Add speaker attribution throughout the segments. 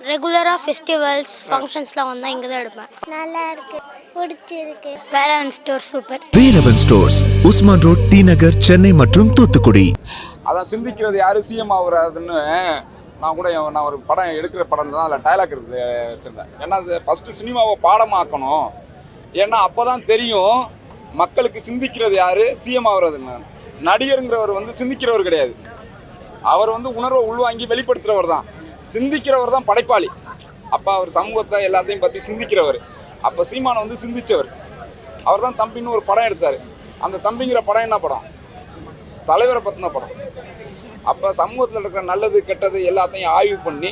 Speaker 1: ரெகுலராக ஃபெஸ்டிவல்ஸ் ஃபங்க்ஷன்ஸ்லாம் வந்தால் இங்கே தான் எடுப்பேன்.
Speaker 2: நல்லா இருக்கு, பிடிச்சிருக்கு.
Speaker 1: Velavan store super.
Speaker 3: Velavan stores, Usman road, T Nagar, Chennai மற்றும் தூத்துக்குடி.
Speaker 4: அதான் சிந்திக்கிறது யாரு சிஎம் ஆகுறாதுன்னு நான் ஒரு படம் எடுக்கிற படம் தான் அதில் டைலாக் வச்சுருந்தேன். ஏன்னா ஃபஸ்ட்டு சினிமாவை பாடமாக்கணும். ஏன்னா அப்போ தான் தெரியும் மக்களுக்கு சிந்திக்கிறது யாரு சிஎம் ஆகுறதுன்னு. நடிகருங்கிறவர் வந்து சிந்திக்கிறவர் கிடையாது, அவர் வந்து உணர்வை உள்வாங்கி வெளிப்படுத்துகிறவர் தான். சிந்திக்கிறவர் தான் படைப்பாளி. அப்போ அவர் சமூகத்தை எல்லாத்தையும் பற்றி சிந்திக்கிறவர். அப்போ சீமானை வந்து சிந்திச்சவர். அவர் தான் தம்பின்னு ஒரு படம் எடுத்தார். அந்த தம்பிங்கிற படம் என்ன படம்? தலைவரை பற்றின படம். அப்போ சமூகத்தில் இருக்கிற நல்லது கெட்டது எல்லாத்தையும் ஆய்வு பண்ணி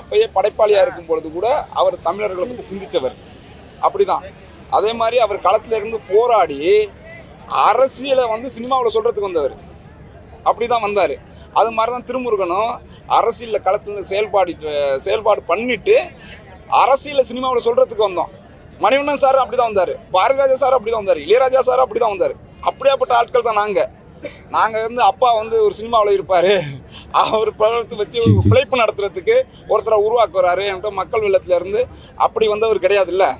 Speaker 4: அப்பயே படைப்பாளியாக இருக்கும் பொழுது கூட அவர் தமிழர்களை பற்றி சிந்தித்தவர். அப்படிதான். அதே மாதிரி அவர் களத்தில் இருந்து போராடி அரசியலை வந்து சினிமாவில் சொல்கிறதுக்கு வந்தவர். அப்படி தான் வந்தார். அது மாதிரி தான் திருமுருகனும் அரசியலில் களத்தில் செயல்பாடு பண்ணிட்டு அரசியலை சினிமாவில் சொல்கிறதுக்கு வந்தோம். மணிவண்ணன் சார் அப்படி தான் வந்தார், பாரதிராஜா சார் அப்படி தான் வந்தார், இளையராஜா சார் அப்படி தான் வந்தார். அப்படியாப்பட்ட ஆட்கள் தான் நாங்கள் வந்து அப்பா வந்து ஒரு சினிமாவில் இருப்பார், அவர் பழத்தை வச்சு பிழைப்பு நடத்துறதுக்கு ஒருத்தரை உருவாக்குறாரு என்கிட்ட மக்கள் வெள்ளத்திலேருந்து அப்படி வந்தவர் கிடையாது. இல்லை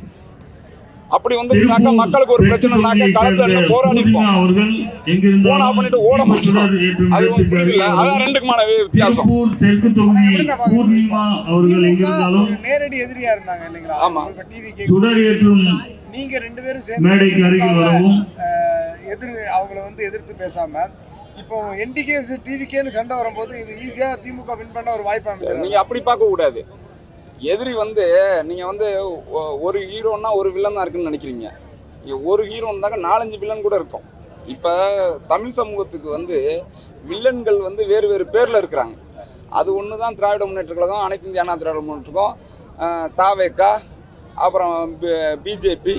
Speaker 4: அப்படி வந்து மக்களுக்கு ஒரு பிரச்சனைனாக்க களத்துல போராடி போனா பண்ணிட்டு ஓட மாட்டோம். அது புரியுதுல்ல, அதான் ரெண்டுக்குமான வித்தியாசம்.
Speaker 5: நேரடி எதிரியா இருந்தாங்க இல்லைங்களா?
Speaker 4: ஆமா.
Speaker 5: நீங்க ரெண்டு பேரும் சேர்ந்து அவங்கள வந்து எதிர்த்து பேசாம இப்போ என்டிகே டிவிகேன்னு சண்டை வரும்போது இது ஈஸியா திமுக வின் பண்ண ஒரு வாய்ப்பு அமைச்சு.
Speaker 4: நீங்க அப்படி பார்க்க கூடாது. எதிரி வந்து நீங்கள் வந்து ஒரு ஹீரோன்னா ஒரு வில்லன் தான் இருக்குன்னு நினைக்கிறீங்க. ஒரு ஹீரோ இருந்தாக்க 4-5 வில்லன் கூட இருக்கும். இப்போ தமிழ் சமூகத்துக்கு வந்து வில்லன்கள் வந்து வேறு வேறு பேரில் இருக்கிறாங்க. அது ஒன்று தான் திராவிட முன்னேற்ற கழகம், அனைத்து இந்திய அண்ணா திராவிட முன்னேற்றம், தாவேகா, அப்புறம் பிஜேபி,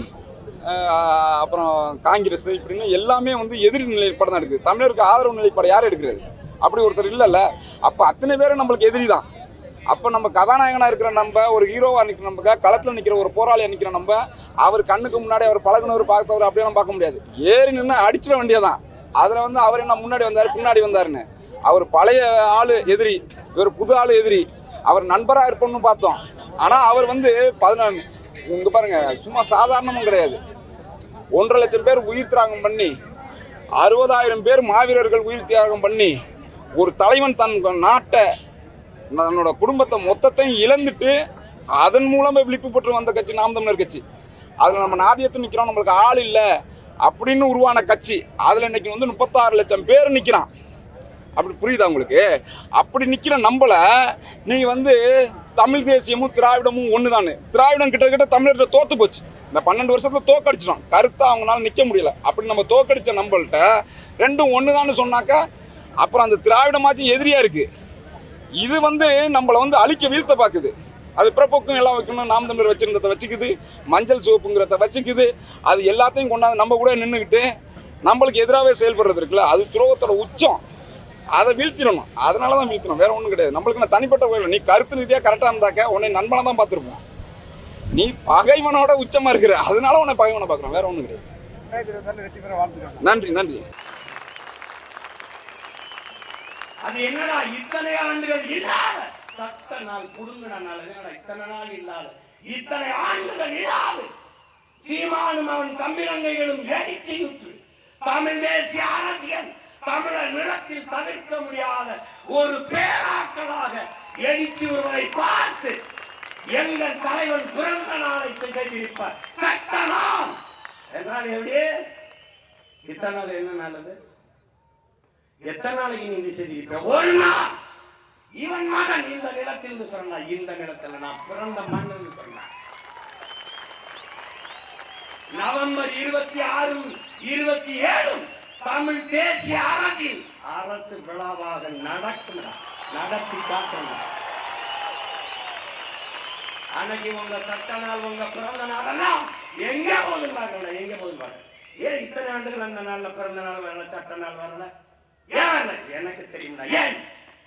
Speaker 4: அப்புறம் காங்கிரஸ், இப்படின்னு எல்லாமே வந்து எதிரி நிலைப்பாடு தான் எடுக்குது. தமிழருக்கு ஆதரவு நிலைப்பாடு யார் எடுக்கிறது? அப்படி ஒருத்தர் இல்லைல்ல. அப்போ அத்தனை பேரும் நம்மளுக்கு எதிரி தான். அப்போ நம்ம கதாநாயகனாக இருக்கிற நம்ம, ஒரு ஹீரோவாக நிற்கிற நம்ம, களத்தில் நிற்கிற ஒரு போராளியாக நிற்கிற நம்ம, அவர் கண்ணுக்கு முன்னாடி அவர் பழகுனவர் பார்த்தவர் அப்படியெல்லாம் பார்க்க முடியாது. ஏறி நின்று அடிச்சிட வேண்டியதான். அதில் வந்து அவர் என்ன முன்னாடி வந்தார் பின்னாடி வந்தாருன்னு. அவர் பழைய ஆள் எதிரி, இவர் புது ஆள் எதிரி. அவர் நண்பராக இருப்போம்னு பார்த்தோம். ஆனால் அவர் வந்து 14 இங்கே பாருங்க, சும்மா சாதாரணமும் கிடையாது. 1.5 லட்சம் பேர் உயிர் தியாகம் பண்ணி, 60,000 பேர் மாவீரர்கள் உயிர் தியாகம் பண்ணி, ஒரு தலைவன் தன் நாட்டை தன்னோட குடும்பத்தை மொத்தத்தையும் இழந்துட்டு அதன் மூலமே விழிப்பு பெற்று வந்த கட்சி நாம் தமிழர் கட்சி. அதில் நம்ம நாதியத்து நிற்கிறோம், நம்மளுக்கு ஆள் இல்லை அப்படின்னு உருவான கட்சி. அதில் இன்னைக்கு வந்து 36 லட்சம் பேர் நிற்கிறான். அப்படி புரியுதா உங்களுக்கு? அப்படி நிற்கிற நம்மளை நீங்கள் வந்து தமிழ் தேசியமும் திராவிடமும் ஒன்று தானே. திராவிடம் கிட்ட தமிழர்கிட்ட தோற்று போச்சு. இந்த 12 வருஷத்துல தோக்கடிச்சிடும். கருத்தாக அவங்களால நிற்க முடியல. அப்படி நம்ம தோக்கடிச்ச நம்மள்கிட்ட ரெண்டும் ஒன்று தான்னு சொன்னாக்கா அப்புறம் அந்த திராவிடமாச்சும் எதிரியாக இருக்குது. இது வந்து நம்மளை வந்து அழிக்க வீழ்த்த பார்க்குது. அது பிறப்போக்கும் எல்லாம் வைக்கணும், நாம் தமிழர் வச்சிருந்ததை வச்சுக்குது, மஞ்சள் சோப்புங்கிறத வச்சுக்குது. அது எல்லாத்தையும் கொண்டாந்து நம்ம கூட நின்றுக்கிட்டு நம்மளுக்கு எதிராகவே செயல்படுறது இருக்குல்ல, அது துரோகத்தோட உச்சம். அதை வீழ்த்திடணும். அதனால தான் வீழ்த்தணும், வேற ஒன்றும் கிடையாது. நம்மளுக்கு நான் தனிப்பட்ட கோயில், நீ கருத்து ரீதியாக கரெக்டாக இருந்தாக்க உன்னை நண்பனை தான் பார்த்துருப்போம். நீ பகைவனோட உச்சமாக இருக்கிற, அதனால உன்னை பகைவனை பார்க்குறோம், வேற ஒன்றும் கிடையாது. நன்றி நன்றி.
Speaker 6: அது என்னடா இத்தனை ஆண்டுகள் இல்லாத சட்ட நாள் புடுங்கின நாள், என்னடா இத்தனை நாள் இல்லாத, இத்தனை ஆண்டுகள் இல்லாத சீமானும் அவன் தம்பிரங்கைகளும் எழுச்சியுற்று தமிழ் தேசிய அரசியல் தமிழர் நிலத்தில் தவிர்க்க முடியாத ஒரு பேராக்களாக எழுச்சி வருவதை பார்த்து எங்கள் தலைவன் பிறந்த நாளை செய்திருப்பார். சட்ட நாள் என்றால் எப்படி? இத்தனை நாள் என்ன நல்லது? எத்தனை நாளைக்கு நீ செய்திருப்ப? ஒரு நாள். இவன் மகன் இந்த நிலத்தில் சொன்னா, இந்த நிலத்தில் நான் பிறந்த மண்ணு சொன்னான். நவம்பர் 26, 27 தமிழ் தேசிய அரசு விழாவாக நடத்தி காட்டுங்க. அன்னைக்கு உங்க சட்ட நாள், உங்க பிறந்த நாளெல்லாம் எங்க போதும் பார்க்கல, எங்க போதும் பார்க்கல. ஏன் இத்தனை ஆண்டுகள் அந்த நாள்ல பிறந்த நாள் வரல, சட்ட நாள் வரல? ஏன் எனக்கு தெரியும்டா. ஏன்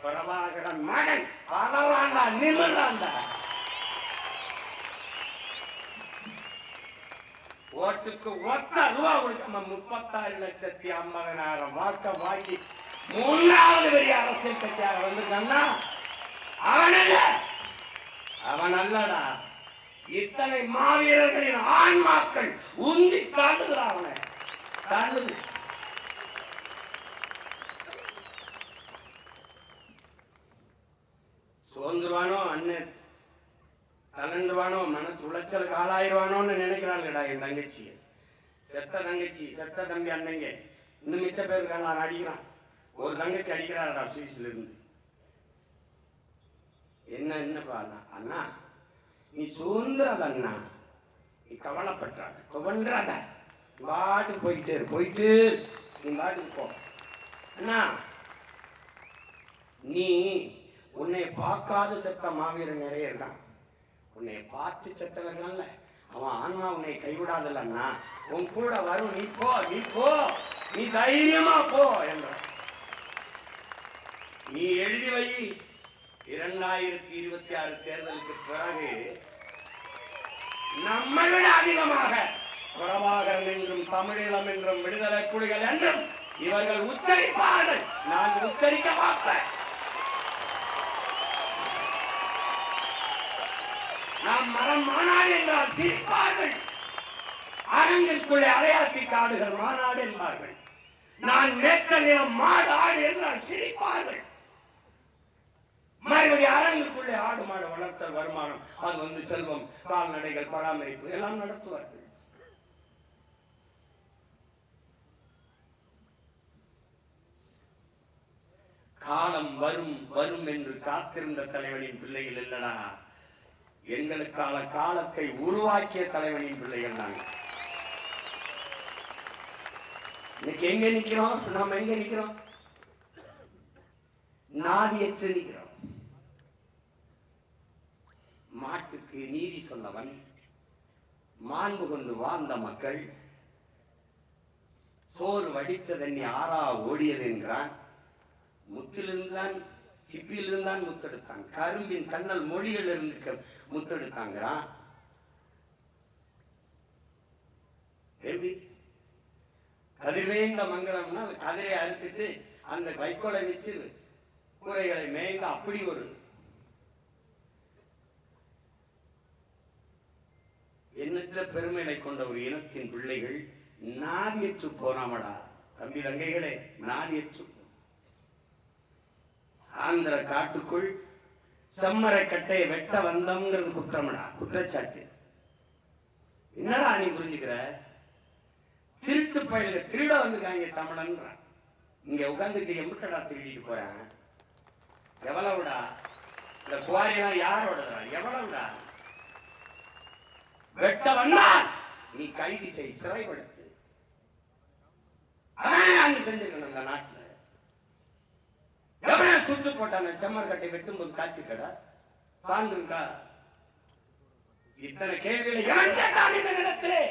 Speaker 6: பிரபாகரன் மகன் பரவாண்டா நிமிர்றாண்டா. ஓட்டுக்கு ஒத்த ரூபா கொடுக்காம 36,50,000 வாக்க வாங்கி 3வது பெரிய அரசியல் கட்சியாக வந்திருக்கான்னா அவன் இல்ல, அவன் அல்லடா, இத்தனை மாவீரர்களின் ஆன்மாக்கள் உந்தி தள்ளுகிறா, அவனை தள்ளுது. சோர்ந்துருவானோ, அண்ணன் தளர்ந்துருவானோ, மன துளைச்சலுக்கு ஆளாயிருவானோன்னு நினைக்கிறாங்கடா என் தங்கச்சி. செத்த தங்கச்சி, செத்த தம்பி அண்ணங்க இன்னும் மிச்ச பேருக்கெல்லாம் அடிக்கிறான். ஒரு தங்கச்சி அடிக்கிறாடா சுவிஸ்ல இருந்து. என்னப்பா அண்ணா, நீ சுதந்திராத அண்ணா, நீ கவலைப்பட்டாத, துவன்றாத, பாட்டுக்கு போயிட்டு நீ பாட்டுக்கு போ அண்ணா. நீ உன்னை பார்க்காத செத்த மாவீரன் நிறைய இருக்கான். உன்னை பார்த்து செத்தவர்கள்ல அவன் ஆன்மா உன்னை கைவிடாதல்ல அண்ணா, உன் கூட வரும், நீ போ, நீ தைரியமா போ என்ற. நீ எழுதி வை, 2026 தேர்தலுக்கு பிறகு நம்மை விட அதிகமாக பிரபாகரன் என்றும் தமிழீழம் என்றும் விடுதலை புலிகள் என்றும் இவர்கள் உச்சரிப்பார்கள். நான் உச்சரிக்க பார்ப்பேன். நாம் மரம் மாநாடு என்றால் சிரிப்பார்கள். அரங்கிற்குள்ளே அலையாத்தி காடுகள் மாநாடு என்பார்கள். நான் மேய்ச்சல் நிலம் மாடு ஆடு என்றால் சிரிப்பார்கள். மறுபடியும் அரங்குக்குள்ளே ஆடு மாடு வளர்த்தல் வருமானம், அது வந்து செல்வம், கால்நடைகள் பராமரிப்பு எல்லாம் நடத்துவார்கள். காலம் வரும் வரும் என்று காத்திருந்த தலைவனின் பிள்ளைகள் இல்லடா, எங்களுக்கான காலத்தை உருவாக்கிய தலைவனின் பிள்ளைகள் நாங்கள். இன்னைக்கு எங்க நிக்கிறோம்? நாம் எங்க நிக்கிறோம்? நாதியற்று நிக்கிறோம். மாட்டுக்கு நீதி சொன்னவன், மாண்பு கொண்டு வாழ்ந்த மக்கள், சோறு வடிச்சதண்ணி ஆறா ஓடியது என்கிறான். முத்திலிருந்தான், சிப்பியிலிருந்தான் முத்தெடுத்தான், கரும்பின் கண்ணல் மொழிகள் இருந்து முத்தெடுத்தாங்கிறான். எப்படி கதிர்வேந்த மங்களம்னா கதிரை அறுத்துட்டு அந்த வைக்கோலை வச்சு கூரைகளை மேய்ந்த அப்படி ஒரு எண்ணற்ற பெருமைகளை கொண்ட ஒரு இனத்தின் பிள்ளைகள் நாதியற்று போனாமடா தம்பி தங்கைகளே, நாதியற்று. ஆந்திர காட்டுக்குள் செம்மரை கட்டையை வெட்ட வந்தோம்ங்கிறது குற்றமடா, குற்றச்சாட்டு. என்னடா நீ புரிஞ்சுக்கிற? திருட்டு பயிலுங்க திருட வந்திருக்காங்க தமிழன்ற. இங்க உட்காந்துட்டு எம்பிட்டடா திருடிட்டு போறாங்க? எவ்வளவுடா? இந்த குவாரியெல்லாம் யாரோடதா? எவ்வளவுடா? வெட்ட வந்தால் நீ கைது செய், சிறைப்படுத்து. அதான் நீ செஞ்சிருக்கணும் இந்த நாட்டுல. எவ்வளவு சுட்டு போட்டான செம்மர் கட்டை வெட்டும் போது காட்சி கடா சான்றுங்கா? இத்தனை கேள்விகளை எவன் கேட்டான் இந்த நிலத்திலே?